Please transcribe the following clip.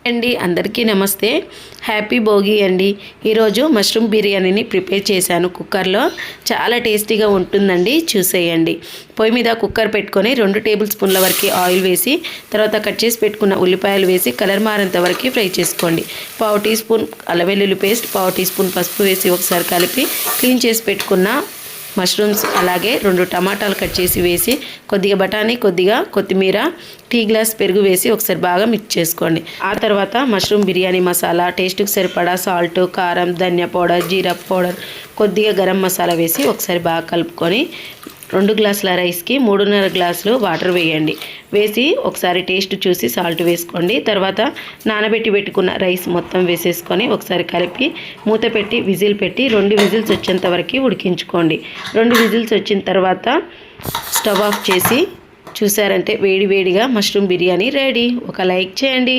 అండి అందరికీ నమస్తే. హ్యాపీ భోగి అండి. ఈరోజు మష్రూమ్ బిర్యానీని ప్రిపేర్ చేశాను కుక్కర్లో. చాలా టేస్టీగా ఉంటుందండి, చూసేయండి. పొయ్యి మీద కుక్కర్ పెట్టుకొని 2 టేబుల్ స్పూన్ల వరకు ఆయిల్ వేసి తర్వాత కట్ చేసి పెట్టుకున్న ఉల్లిపాయలు వేసి కలర్ మారేంత వరకు ఫ్రై చేసుకోండి. 1/2 టీ స్పూన్ అల్లం వెల్లుల్లి పేస్ట్, 1/2 టీ స్పూన్ పసుపు వేసి ఒకసారి కలిపి క్లీన్ చేసి పెట్టుకున్న మష్రూమ్స్ అలాగే 2 టమాటాలు కట్ చేసి వేసి కొద్దిగా బఠానీ, కొద్దిగా కొత్తిమీర, టీ గ్లాస్ పెరుగు వేసి ఒకసారి బాగా మిక్స్ చేసుకోండి. ఆ తర్వాత మష్రూమ్ బిర్యానీ మసాలా, టేస్ట్కి సరిపడా సాల్ట్, కారం, ధనియా పౌడర్, జీరా పౌడర్, కొద్దిగా గరం మసాలా వేసి ఒకసారి బాగా కలుపుకొని 2 గ్లాసుల రైస్కి 3.5 గ్లాసులు వాటర్ వేయండి. వేసి ఒకసారి టేస్ట్ చూసి సాల్ట్ వేసుకోండి. తర్వాత నానబెట్టి పెట్టుకున్న రైస్ మొత్తం వేసేసుకొని ఒకసారి కలిపి మూత పెట్టి విజిల్ పెట్టి 2 విజిల్స్ వచ్చేంత వరకు ఉడికించుకోండి. 2 విజిల్స్ వచ్చిన తర్వాత స్టవ్ ఆఫ్ చేసి చూసారంటే వేడి వేడిగా మష్రూమ్ బిర్యానీ రెడీ. ఒక లైక్ చేయండి.